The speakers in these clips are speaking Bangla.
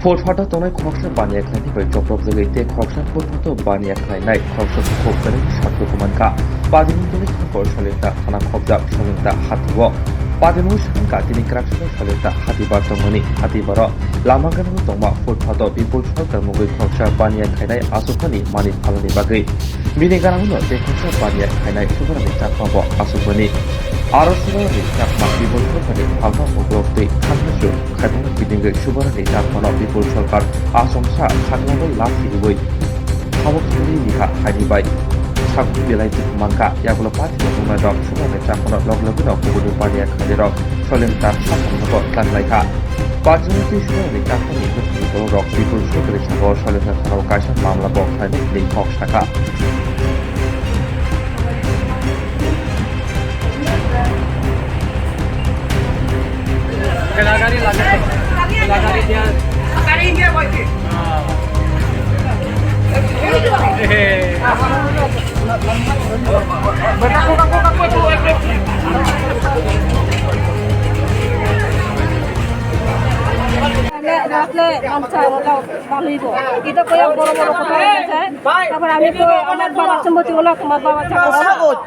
Fortfarande donay korksa baniya klantibai joprobzaga ite korksa fortfarande baniya klanai korksa kokbani shatto kumanka badini doni khakor shalinta khana khobja shalinta hatiwo badinu shalinka tini kraksha shalinta hatibar tongmani hatibaro lamaganu tongma fortfarande bipol sarkar mugoi korksa baniya klanai asukani mani phalani bagai bini ganamuno te korksa baniya klanai subarani takmabo asukani Aro subarani takma bipol sarkari alma mugrokti khannasu khaitana bidingai subarani takmano bipol sarkar asomsa khaglabo lakhiriboi habokni liha haribai sak bilai tikmanka yagulo pati numero subarani takmano loglogino kubuni baniya khanirok solentar sakamno tanlaika Pajimati subarani takmani bipol rok bipol sarkari sago solentar thanao kaisa mamla bokhaini likhok saka Lagari dia. Lagari dia boy. রাখলে গামছা ওটা ভালোই এটা কয়ে বড় বড় কথা বলছে তারপর আমি তো আমার বাবা সম্মতি হলো তোমার বাবা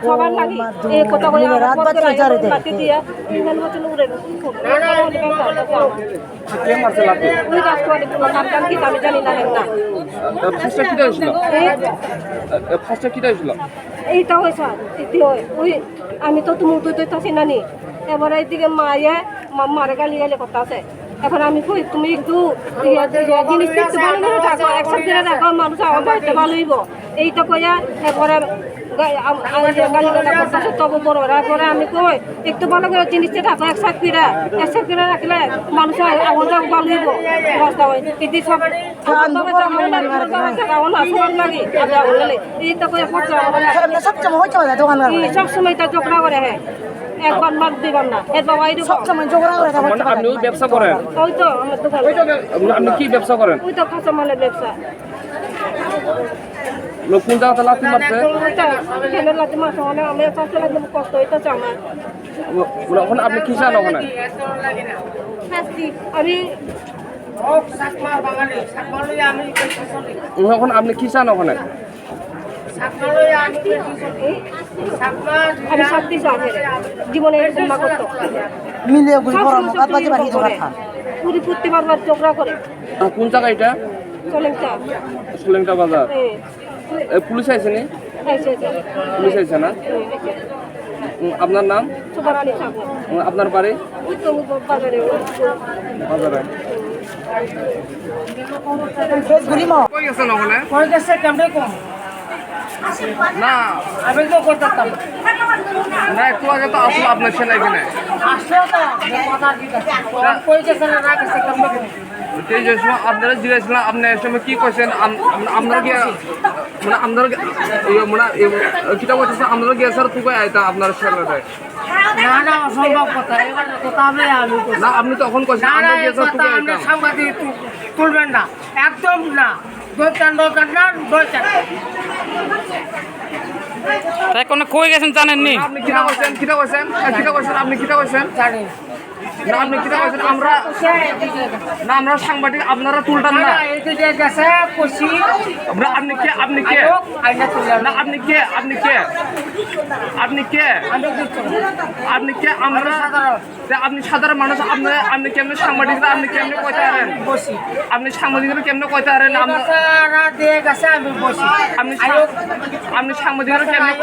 সবার লাগে এই কথা কয়ে বাতি দিয়ে 3 বছর উড়ে কে মারছে লাফি ওই রাজকুমারী কোনো নাম কি আমি জানি না না ফার্স্টে কি হইছিল ফার্স্টে কি হইছিল এইটা হয়েছে ওই আমি তো তুমি তুই তো চিনানি এবার এইদিকে মায়ে মারে গালি গালি কথা আছে এখন আমি কই তুমি একটু জিনিস দেখতে ভালো করে থাকো একসাথে রাখো মানুষ আমার বাড়িতে ভালো হইব এইটা কইয়া এরপরে তবু বড় পরে আমি কই একটু ভালো করে জিনিসটা থাকো একসাথে রাখলে মানুষ আমার ভালো হইব অবস্থা হয় এটি সব এইটা কইয়া সবসময় তা ঝগড়া করে হ্যাঁ একবার মার দিবার না এর বাবা এই সবসময় ঝগড়া করে মানে আপনি ওই ব্যবসা করেন ওই তো আমার দোকান আপনি কি ব্যবসা করেন ওই তো কাঁচা মালের ব্যবসা লোক কোন জায়গাতে লাথি মারছে কেন লাথি মারছে মানে আমি চাষে একদম কষ্ট হইতেছে আমার ওখানে আপনি কি চান ওখানে আমি ওখানে আপনি কি চান ওখানে আমি শান্তি চাই জীবনে এরকম করতো মিলে পুরি পুত্তি বারবার ঝগড়া করে কোন জায়গা এটা সোলেংটা বাজার পুলিশ আইছে নি পুলিশ আইছে না আপনার নাম আপনার বাড়ি বাজারে কই গেছেন ওখানে না আমি তো করতাম না একটু আগে তো আসলো আপনার ছেলে এখানে সেই যে সময় আপনারা জিজ্ঞাসছিলাম আপনি এর সময় কি করছেন আপনারা কি মানে আপনারা মানে কিটা করতেছেন আপনারা কি স্যার তুকে আইতা আপনার ছেলেটা না না অসম্ভব কথা এবার কথা আমি না আপনি তখন কইছেন আমরা কি স্যার তুকে আইতা সাংবাদিক তুলবেন না একদম না তাই কোনো কই গেছেন জানেননি আপনি কিটা করছেন আপনি কিটা করছেন জানি না আপনি কিটা করছেন আমরা সাংবাদিক আপনারা তুলটান না এদিকে গেছে কষি আমরা আপনি কে আইনা তুললাম না আপনি কে আমরা আপনি সাধারণ মানুষ আপনি কেমনে সাংবাদিকরা আপনি কেমনে কইতে পারেন বসি আপনি সাংবাদিকরা কেমনে কইতে পারেন আপনারা দিয়ে গেছে আমি বসি আপনি সাংবাদিকরা কেমনে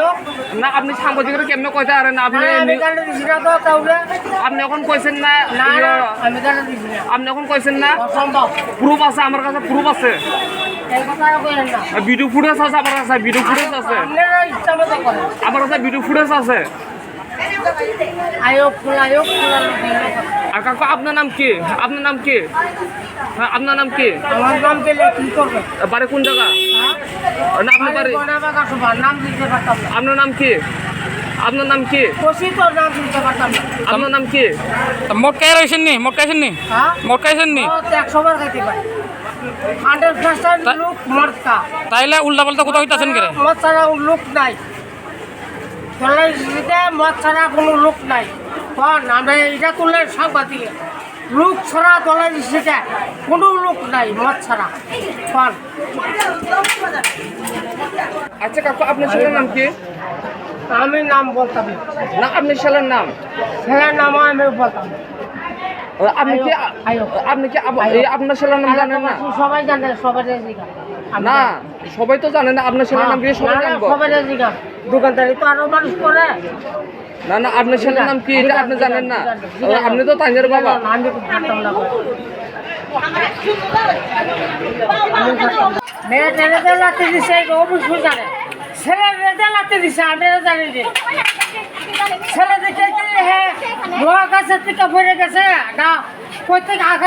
না আপনি সাংবাদিকরা কেমনে কইতে পারেন আপনি আপনি এখন কইছেন না আমি জানি দিছি না আপনি এখন কইছেন না অসম্ভব প্রুফ আছে আমার কাছে প্রুফ আছে এই কথা কইলেন না ভিডিও ফুটেজ আছে আমার কাছে ভিডিও ফুটেজ আছে আপনারা ইচ্ছা মতো করেন আমার কাছে ভিডিও ফুটেজ আছে আয়োগ খোলা আর কাকু আপনার নাম কি হ্যাঁ আপনার নাম কি আমার নাম পেলে কি করবে বাড়ি কোন জায়গা না আপনার বাড়ি নাম দিতে পারতাম না আপনার নাম কি কষি তো নাম দিতে পারতাম না আপনার নাম কি মটকাই রয়েছেন নি হ্যাঁ মটকাইছেন নি 100 বার খাইতে পারি 100% লোক মরতা তাইলে উল্টা পাল্টা কোথাও হইতাছেন কে মদ ছাড়া লোক নাই মদ ছাড়া কোনো লোক নাই আমরা এটা তুললে সাংবাদিক লোক ছাড়া দলে দিচ্ছে কোনো লোক নাই মদ ছাড়া ফল আচ্ছা কাকু আপনার ছেলের নাম কি? আমি নাম বলতাম না। না আপনার ছেলের নাম? ছেলের নাম আমি বলতাম না। আপনি কি আপনি কি এই আপনার ছেলের নাম জানেন না? সবাই জানে সবাই জিগা না সবাই তো জানে না আপনার ছেলের নাম কি সবাই জানবো? সবাই জিগা দোকানদারি তো আরো মানুষ করে না না আপনার ছেলের নাম কি এটা আপনি জানেন না? আপনি তো তাইনের বাবা। আমি তো জানতাম না মেয়ে ছেলেদের লাতে দিছে অবশ্যই জানে ছেলে রেজাল্ট লাতে দিছে আমি জানি যে ছেলে দেখে হ্যাঁ মহাকাশের থেকে পড়ে গেছে না প্রত্যেক